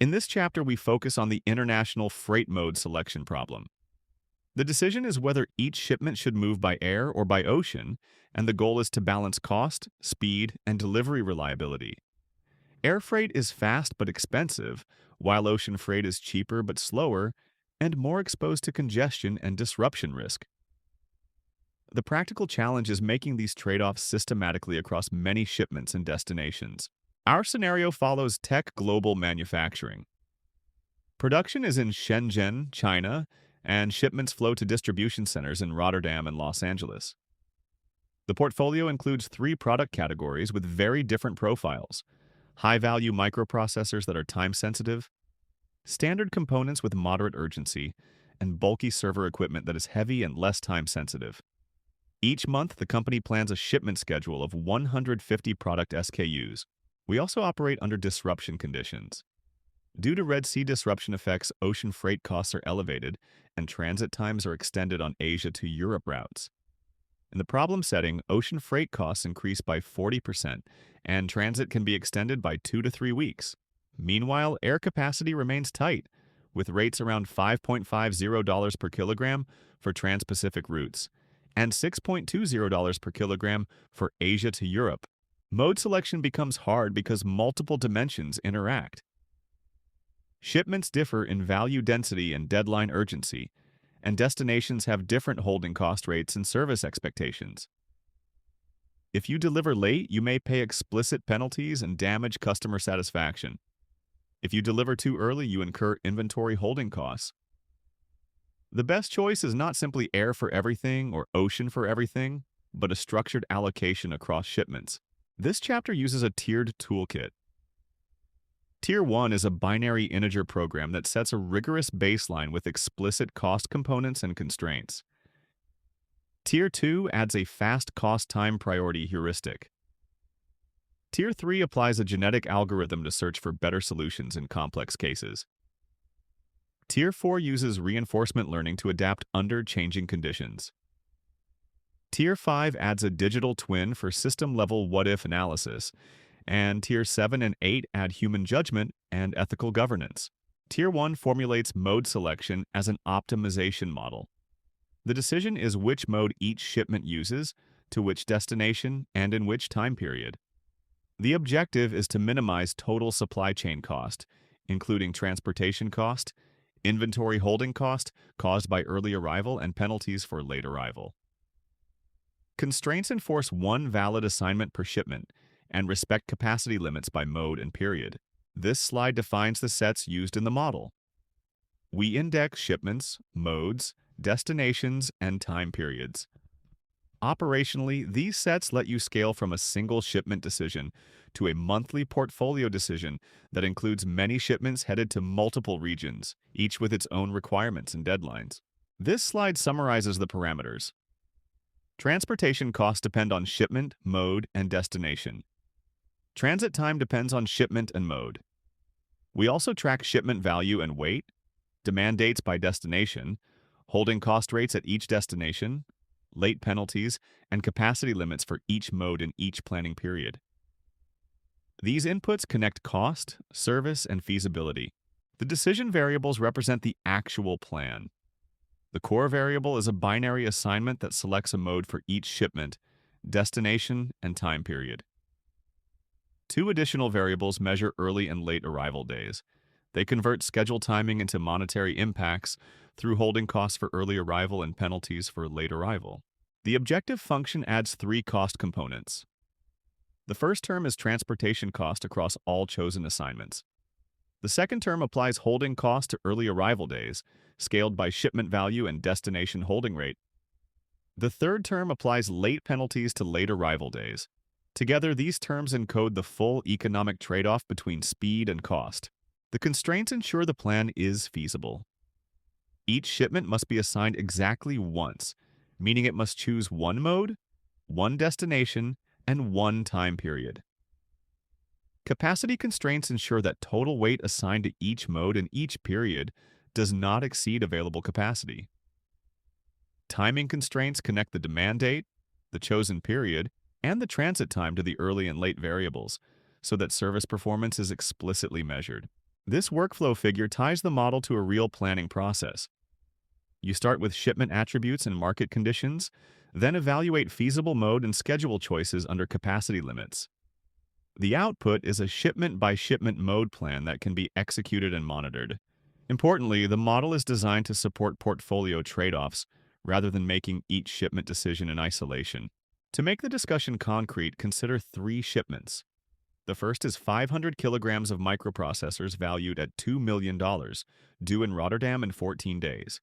In this chapter, we focus on the international freight mode selection problem. The decision is whether each shipment should move by air or by ocean, and the goal is to balance cost, speed, and delivery reliability. Air freight is fast but expensive, while ocean freight is cheaper but slower and more exposed to congestion and disruption risk. The practical challenge is making these trade-offs systematically across many shipments and destinations. Our scenario follows Tech Global Manufacturing. Production is in Shenzhen, China, and shipments flow to distribution centers in Rotterdam and Los Angeles. The portfolio includes 3 product categories with very different profiles: high-value microprocessors that are time-sensitive, standard components with moderate urgency, and bulky server equipment that is heavy and less time-sensitive. Each month, the company plans a shipment schedule of 150 product SKUs. We also operate under disruption conditions. Due to Red Sea disruption effects, ocean freight costs are elevated, and transit times are extended on Asia to Europe routes. In the problem setting, ocean freight costs increase by 40%, and transit can be extended by 2 to 3 weeks. Meanwhile, air capacity remains tight, with rates around $5.50 per kilogram for trans-Pacific routes, and $6.20 per kilogram for Asia to Europe. Mode selection becomes hard because multiple dimensions interact. Shipments differ in value density and deadline urgency, and destinations have different holding cost rates and service expectations. If you deliver late, you may pay explicit penalties and damage customer satisfaction. If you deliver too early, you incur inventory holding costs. The best choice is not simply air for everything or ocean for everything, but a structured allocation across shipments. This chapter uses a tiered toolkit. Tier 1 is a binary integer program that sets a rigorous baseline with explicit cost components and constraints. Tier 2 adds a fast cost-time priority heuristic. Tier 3 applies a genetic algorithm to search for better solutions in complex cases. Tier 4 uses reinforcement learning to adapt under changing conditions. Tier 5 adds a digital twin for system-level what-if analysis, and Tier 7 and 8 add human judgment and ethical governance. Tier 1 formulates mode selection as an optimization model. The decision is which mode each shipment uses, to which destination, and in which time period. The objective is to minimize total supply chain cost, including transportation cost, inventory holding cost caused by early arrival, and penalties for late arrival. Constraints enforce one valid assignment per shipment and respect capacity limits by mode and period. This slide defines the sets used in the model. We index shipments, modes, destinations, and time periods. Operationally, these sets let you scale from a single shipment decision to a monthly portfolio decision that includes many shipments headed to multiple regions, each with its own requirements and deadlines. This slide summarizes the parameters. Transportation costs depend on shipment, mode, and destination. Transit time depends on shipment and mode. We also track shipment value and weight, demand dates by destination, holding cost rates at each destination, late penalties, and capacity limits for each mode in each planning period. These inputs connect cost, service, and feasibility. The decision variables represent the actual plan. The core variable is a binary assignment that selects a mode for each shipment, destination, and time period. 2 additional variables measure early and late arrival days. They convert schedule timing into monetary impacts through holding costs for early arrival and penalties for late arrival. The objective function adds 3 cost components. The first term is transportation cost across all chosen assignments. The second term applies holding cost to early arrival days, scaled by shipment value and destination holding rate. The third term applies late penalties to late arrival days. Together, these terms encode the full economic trade-off between speed and cost. The constraints ensure the plan is feasible. Each shipment must be assigned exactly once, meaning it must choose one mode, one destination, and one time period. Capacity constraints ensure that total weight assigned to each mode in each period does not exceed available capacity. Timing constraints connect the demand date, the chosen period, and the transit time to the early and late variables, so that service performance is explicitly measured. This workflow figure ties the model to a real planning process. You start with shipment attributes and market conditions, then evaluate feasible mode and schedule choices under capacity limits. The output is a shipment-by-shipment mode plan that can be executed and monitored. Importantly, the model is designed to support portfolio trade-offs rather than making each shipment decision in isolation. To make the discussion concrete, consider 3 shipments. The first is 500 kilograms of microprocessors valued at $2 million, due in Rotterdam in 14 days.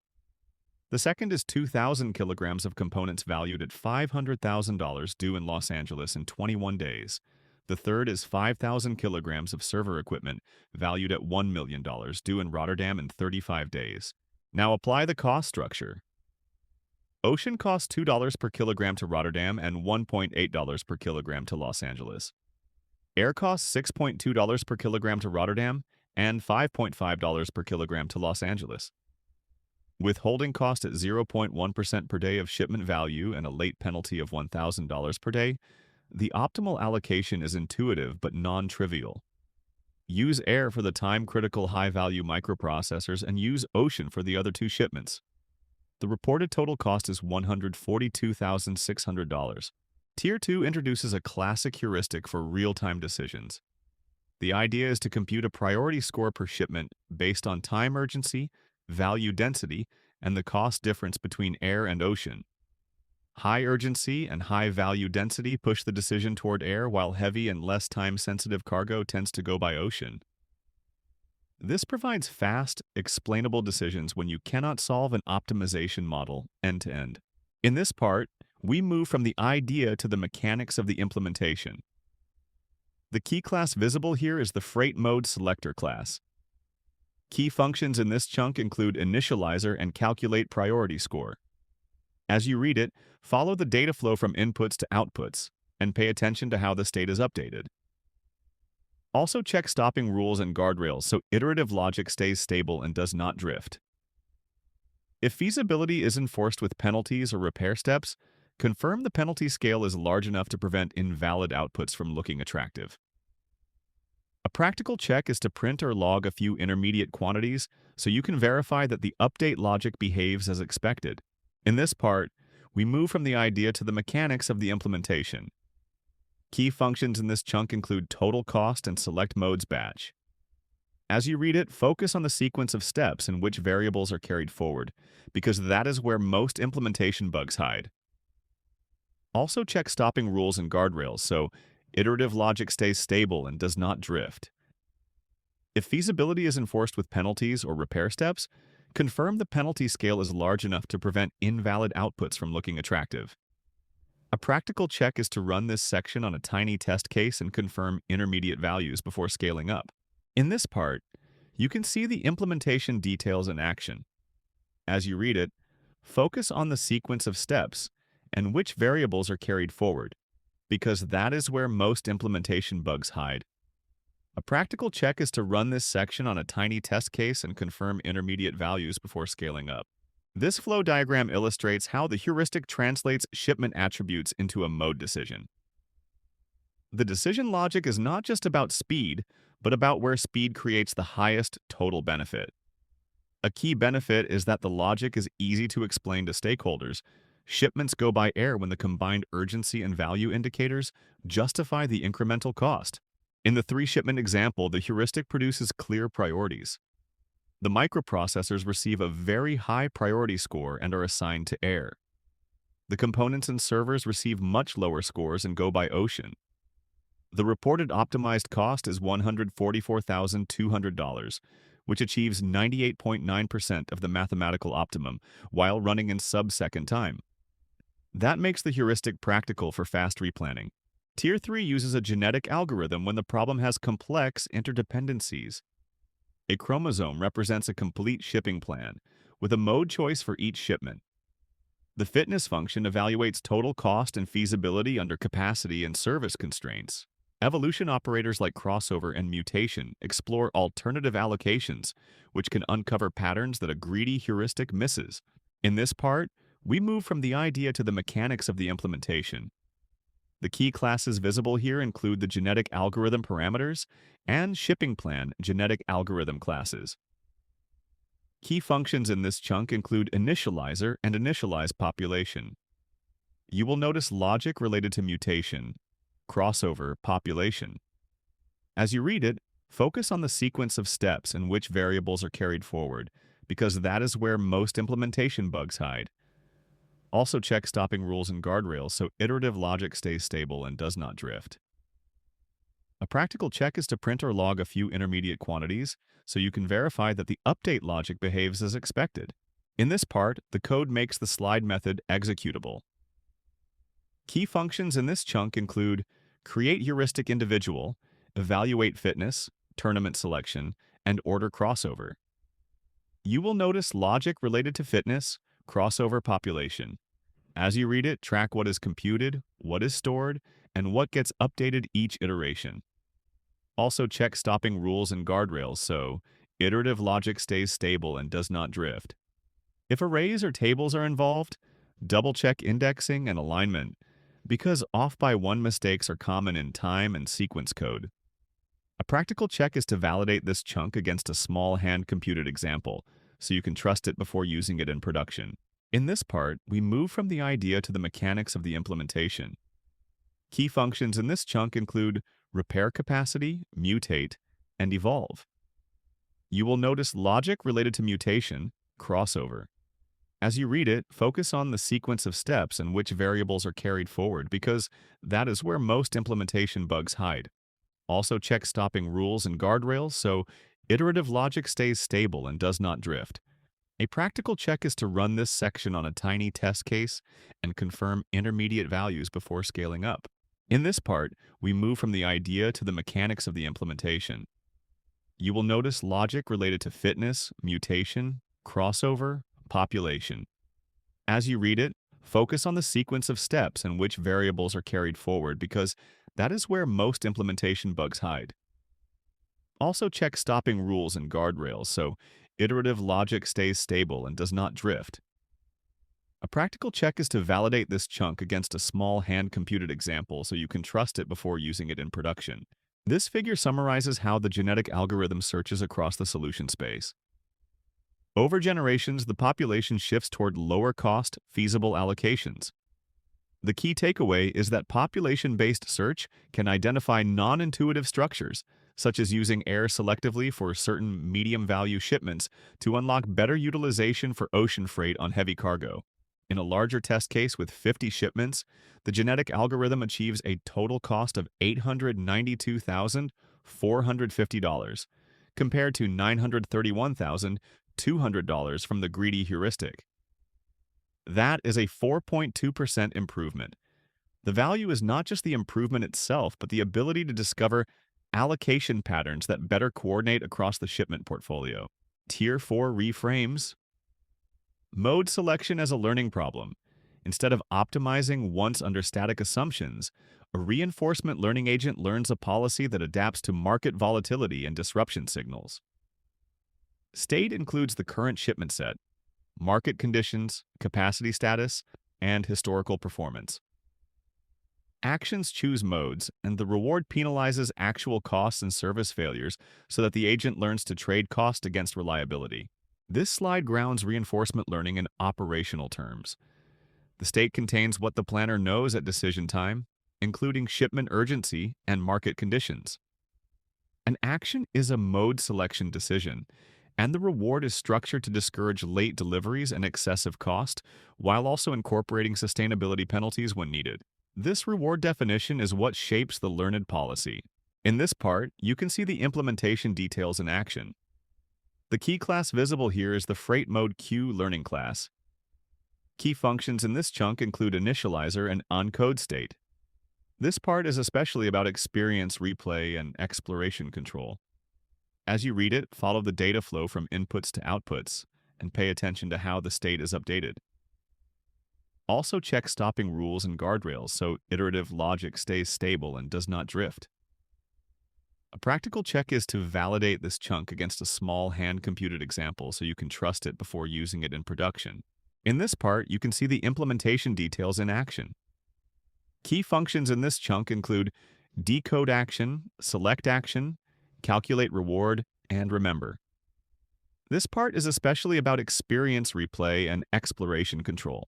The second is 2,000 kilograms of components valued at $500,000 due in Los Angeles in 21 days. The third is 5,000 kilograms of server equipment valued at $1 million due in Rotterdam in 35 days. Now apply the cost structure. Ocean costs $2 per kilogram to Rotterdam and $1.8 per kilogram to Los Angeles. Air costs $6.2 per kilogram to Rotterdam and $5.5 per kilogram to Los Angeles. Withholding cost at 0.1% per day of shipment value and a late penalty of $1,000 per day, the optimal allocation is intuitive but non-trivial. Use air for the time-critical high-value microprocessors and use ocean for the other 2 shipments. The reported total cost is $142,600. Tier 2 introduces a classic heuristic for real-time decisions. The idea is to compute a priority score per shipment based on time urgency, value density, and the cost difference between air and ocean. High urgency and high value density push the decision toward air, while heavy and less time-sensitive cargo tends to go by ocean. This provides fast, explainable decisions when you cannot solve an optimization model end-to-end. In this part, we move from the idea to the mechanics of the implementation. The key class visible here is the Freight Mode Selector class. Key functions in this chunk include initializer and calculate priority score. As you read it, follow the data flow from inputs to outputs, and pay attention to how the state is updated. Also check stopping rules and guardrails so iterative logic stays stable and does not drift. If feasibility is enforced with penalties or repair steps, confirm the penalty scale is large enough to prevent invalid outputs from looking attractive. A practical check is to print or log a few intermediate quantities so you can verify that the update logic behaves as expected. In this part, we move from the idea to the mechanics of the implementation. Key functions in this chunk include total cost and select modes batch. As you read it, focus on the sequence of steps in which variables are carried forward, because that is where most implementation bugs hide. Also check stopping rules and guardrails so iterative logic stays stable and does not drift. If feasibility is enforced with penalties or repair steps, confirm the penalty scale is large enough to prevent invalid outputs from looking attractive. A practical check is to run this section on a tiny test case and confirm intermediate values before scaling up. In this part, you can see the implementation details in action. As you read it, focus on the sequence of steps and which variables are carried forward, because that is where most implementation bugs hide. A practical check is to run this section on a tiny test case and confirm intermediate values before scaling up. This flow diagram illustrates how the heuristic translates shipment attributes into a mode decision. The decision logic is not just about speed, but about where speed creates the highest total benefit. A key benefit is that the logic is easy to explain to stakeholders. Shipments go by air when the combined urgency and value indicators justify the incremental cost. In the 3-shipment example, the heuristic produces clear priorities. The microprocessors receive a very high priority score and are assigned to air. The components and servers receive much lower scores and go by ocean. The reported optimized cost is $144,200, which achieves 98.9% of the mathematical optimum while running in sub-second time. That makes the heuristic practical for fast replanning. Tier 3 uses a genetic algorithm when the problem has complex interdependencies. A chromosome represents a complete shipping plan, with a mode choice for each shipment. The fitness function evaluates total cost and feasibility under capacity and service constraints. Evolution operators like crossover and mutation explore alternative allocations, which can uncover patterns that a greedy heuristic misses. In this part, we move from the idea to the mechanics of the implementation. The key classes visible here include the genetic algorithm parameters and shipping plan genetic algorithm classes. Key functions in this chunk include initializer and initialize population. You will notice logic related to mutation, crossover, population. As you read it, focus on the sequence of steps in which variables are carried forward, because that is where most implementation bugs hide. Also check stopping rules and guardrails so iterative logic stays stable and does not drift. A practical check is to print or log a few intermediate quantities so you can verify that the update logic behaves as expected. In this part, the code makes the slide method executable. Key functions in this chunk include create heuristic individual, evaluate fitness, tournament selection, and order crossover. You will notice logic related to fitness, crossover population. As you read it, track what is computed, what is stored, and what gets updated each iteration. Also check stopping rules and guardrails so iterative logic stays stable and does not drift. If arrays or tables are involved, double-check indexing and alignment, because off by one mistakes are common in time and sequence code. A practical check is to validate this chunk against a small hand-computed example, so you can trust it before using it in production. In this part, we move from the idea to the mechanics of the implementation. Key functions in this chunk include repair capacity, mutate, and evolve. You will notice logic related to mutation, crossover. As you read it, focus on the sequence of steps in which variables are carried forward because that is where most implementation bugs hide. Also check stopping rules and guardrails so iterative logic stays stable and does not drift. A practical check is to run this section on a tiny test case and confirm intermediate values before scaling up. In this part, we move from the idea to the mechanics of the implementation. You will notice logic related to fitness, mutation, crossover, population. As you read it, focus on the sequence of steps in which variables are carried forward because that is where most implementation bugs hide. Also check stopping rules and guardrails so iterative logic stays stable and does not drift. A practical check is to validate this chunk against a small hand-computed example so you can trust it before using it in production. This figure summarizes how the genetic algorithm searches across the solution space. Over generations, the population shifts toward lower-cost, feasible allocations. The key takeaway is that population-based search can identify non-intuitive structures, such as using air selectively for certain medium-value shipments to unlock better utilization for ocean freight on heavy cargo. In a larger test case with 50 shipments, the genetic algorithm achieves a total cost of $892,450, compared to $931,200 from the greedy heuristic. That is a 4.2% improvement. The value is not just the improvement itself, but the ability to discover allocation patterns that better coordinate across the shipment portfolio. Tier 4 reframes mode selection as a learning problem. Instead of optimizing once under static assumptions, a reinforcement learning agent learns a policy that adapts to market volatility and disruption signals. State includes the current shipment set, market conditions, capacity status, and historical performance. Actions choose modes, and the reward penalizes actual costs and service failures so that the agent learns to trade cost against reliability. This slide grounds reinforcement learning in operational terms. The state contains what the planner knows at decision time, including shipment urgency and market conditions. An action is a mode selection decision, and the reward is structured to discourage late deliveries and excessive cost, while also incorporating sustainability penalties when needed. This reward definition is what shapes the learned policy. In this part, you can see the implementation details in action. The key class visible here is the Freight Mode Q learning class. Key functions in this chunk include initializer and oncode state. This part is especially about experience replay and exploration control. As you read it, follow the data flow from inputs to outputs and pay attention to how the state is updated. Also check stopping rules and guardrails so iterative logic stays stable and does not drift. A practical check is to validate this chunk against a small hand-computed example so you can trust it before using it in production. In this part, you can see the implementation details in action. Key functions in this chunk include decode action, select action, calculate reward, and remember. This part is especially about experience replay and exploration control.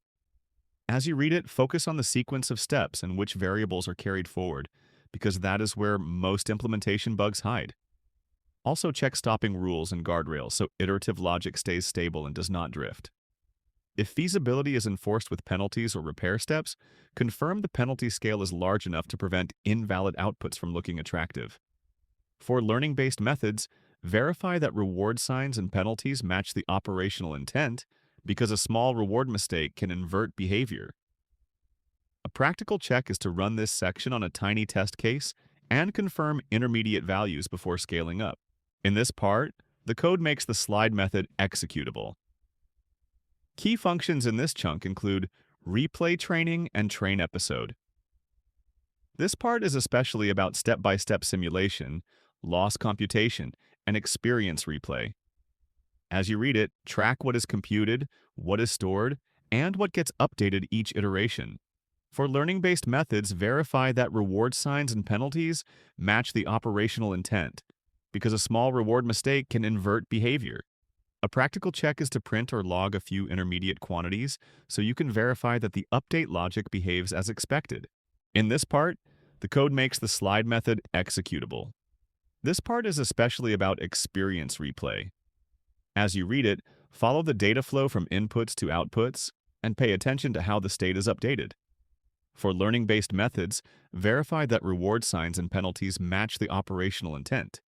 As you read it, focus on the sequence of steps and which variables are carried forward, because that is where most implementation bugs hide. Also check stopping rules and guardrails so iterative logic stays stable and does not drift. If feasibility is enforced with penalties or repair steps, confirm the penalty scale is large enough to prevent invalid outputs from looking attractive. For learning-based methods, verify that reward signs and penalties match the operational intent, because a small reward mistake can invert behavior. A practical check is to run this section on a tiny test case and confirm intermediate values before scaling up. In this part, the code makes the slide method executable. Key functions in this chunk include replay training and train episode. This part is especially about step-by-step simulation, loss computation, and experience replay. As you read it, track what is computed, what is stored, and what gets updated each iteration. For learning-based methods, verify that reward signs and penalties match the operational intent, because a small reward mistake can invert behavior. A practical check is to print or log a few intermediate quantities so you can verify that the update logic behaves as expected. In this part, the code makes the slide method executable. This part is especially about experience replay. As you read it, follow the data flow from inputs to outputs and pay attention to how the state is updated. For learning-based methods, verify that reward signs and penalties match the operational intent,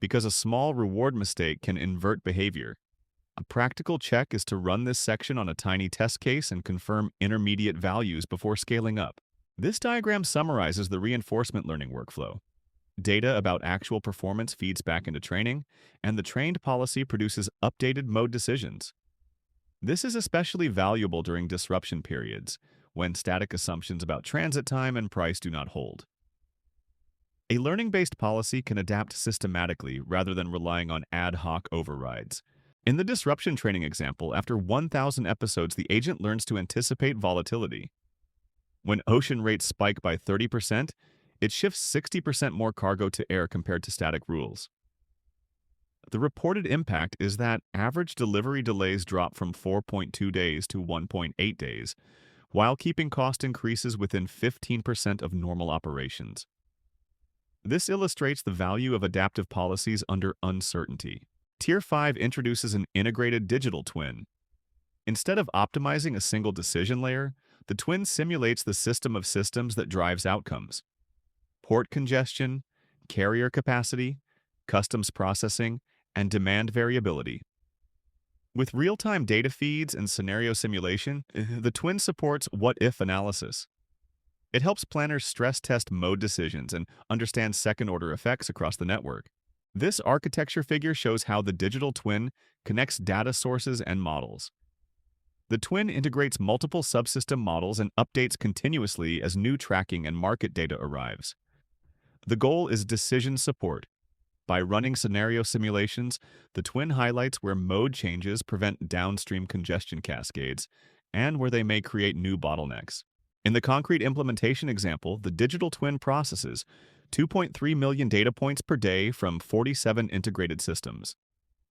because a small reward mistake can invert behavior. A practical check is to run this section on a tiny test case and confirm intermediate values before scaling up. This diagram summarizes the reinforcement learning workflow. Data about actual performance feeds back into training, and the trained policy produces updated mode decisions. This is especially valuable during disruption periods, when static assumptions about transit time and price do not hold. A learning-based policy can adapt systematically rather than relying on ad hoc overrides. In the disruption training example, after 1,000 episodes, the agent learns to anticipate volatility. When ocean rates spike by 30%, it shifts 60% more cargo to air compared to static rules. The reported impact is that average delivery delays drop from 4.2 days to 1.8 days, while keeping cost increases within 15% of normal operations. This illustrates the value of adaptive policies under uncertainty. Tier 5 introduces an integrated digital twin. Instead of optimizing a single decision layer, the twin simulates the system of systems that drives outcomes: port congestion, carrier capacity, customs processing, and demand variability. With real-time data feeds and scenario simulation, the twin supports what-if analysis. It helps planners stress test mode decisions and understand second-order effects across the network. This architecture figure shows how the digital twin connects data sources and models. The twin integrates multiple subsystem models and updates continuously as new tracking and market data arrives. The goal is decision support. By running scenario simulations, the twin highlights where mode changes prevent downstream congestion cascades and where they may create new bottlenecks. In the concrete implementation example, the digital twin processes 2.3 million data points per day from 47 integrated systems.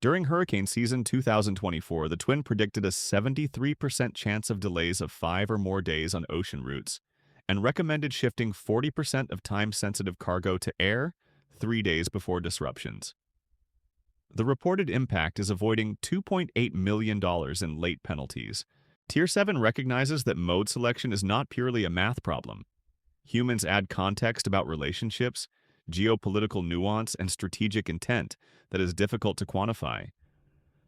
During hurricane season 2024, the twin predicted a 73% chance of delays of 5 or more days on ocean routes, and recommended shifting 40% of time-sensitive cargo to air 3 days before disruptions. The reported impact is avoiding $2.8 million in late penalties. Tier 7 recognizes that mode selection is not purely a math problem. Humans add context about relationships, geopolitical nuance, and strategic intent that is difficult to quantify.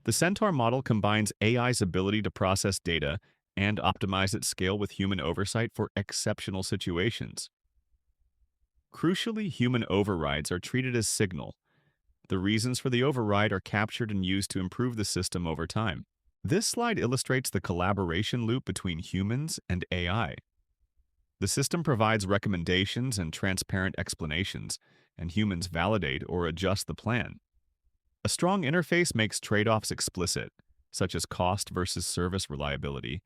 The Centaur model combines AI's ability to process data and optimize at scale with human oversight for exceptional situations. Crucially, human overrides are treated as signal. The reasons for the override are captured and used to improve the system over time. This slide illustrates the collaboration loop between humans and AI. The system provides recommendations and transparent explanations, and humans validate or adjust the plan. A strong interface makes trade-offs explicit, such as cost versus service reliability,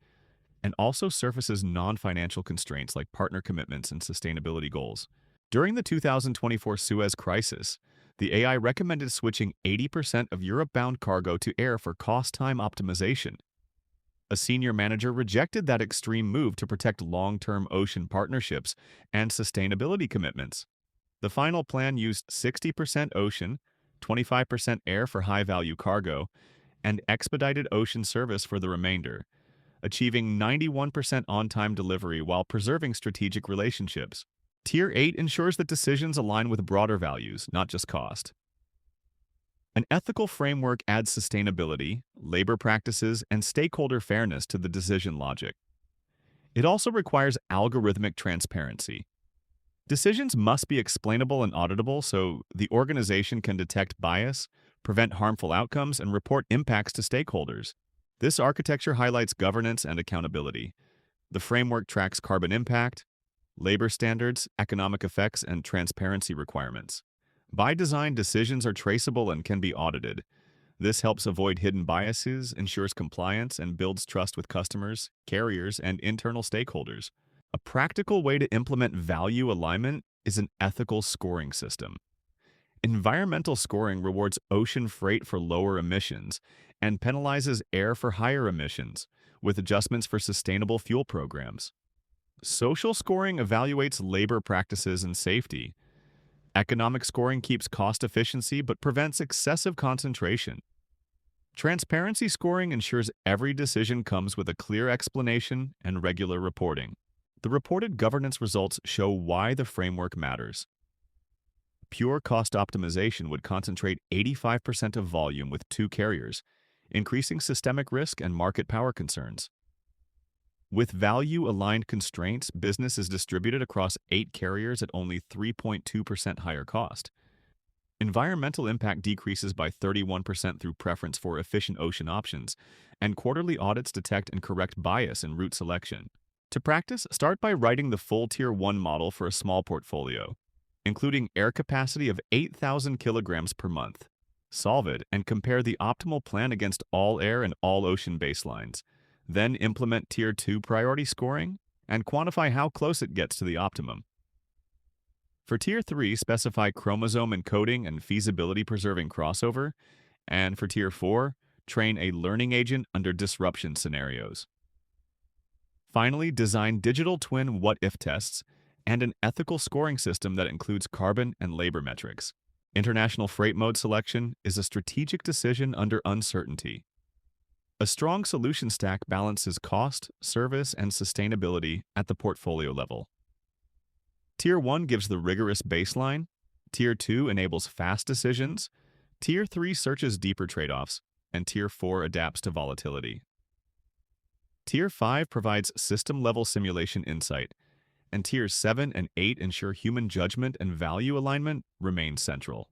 and also surfaces non-financial constraints like partner commitments and sustainability goals. During the 2024 Suez Crisis, the AI recommended switching 80% of Europe-bound cargo to air for cost-time optimization. A senior manager rejected that extreme move to protect long-term ocean partnerships and sustainability commitments. The final plan used 60% ocean, 25% air for high-value cargo, and expedited ocean service for the remainder, achieving 91% on-time delivery while preserving strategic relationships. Tier 8 ensures that decisions align with broader values, not just cost. An ethical framework adds sustainability, labor practices, and stakeholder fairness to the decision logic. It also requires algorithmic transparency. Decisions must be explainable and auditable so the organization can detect bias, prevent harmful outcomes, and report impacts to stakeholders. This architecture highlights governance and accountability. The framework tracks carbon impact, labor standards, economic effects, and transparency requirements. By design, decisions are traceable and can be audited. This helps avoid hidden biases, ensures compliance, and builds trust with customers, carriers, and internal stakeholders. A practical way to implement value alignment is an ethical scoring system. Environmental scoring rewards ocean freight for lower emissions and penalizes air for higher emissions, with adjustments for sustainable fuel programs. Social scoring evaluates labor practices and safety. Economic scoring keeps cost efficiency but prevents excessive concentration. Transparency scoring ensures every decision comes with a clear explanation and regular reporting. The reported governance results show why the framework matters. Pure cost optimization would concentrate 85% of volume with 2 carriers, increasing systemic risk and market power concerns. With value-aligned constraints, business is distributed across 8 carriers at only 3.2% higher cost. Environmental impact decreases by 31% through preference for efficient ocean options, and quarterly audits detect and correct bias in route selection. To practice, start by writing the full Tier 1 model for a small portfolio, including air capacity of 8,000 kilograms per month. Solve it and compare the optimal plan against all air and all ocean baselines. Then implement Tier 2 priority scoring and quantify how close it gets to the optimum. For Tier 3, specify chromosome encoding and feasibility-preserving crossover, and for Tier 4, train a learning agent under disruption scenarios. Finally, design digital twin what-if tests and an ethical scoring system that includes carbon and labor metrics. International freight mode selection is a strategic decision under uncertainty. A strong solution stack balances cost, service, and sustainability at the portfolio level. Tier 1 gives the rigorous baseline, Tier 2 enables fast decisions, Tier 3 searches deeper trade-offs, and Tier 4 adapts to volatility. Tier 5 provides system-level simulation insight, and Tiers 7 and 8 ensure human judgment and value alignment remain central.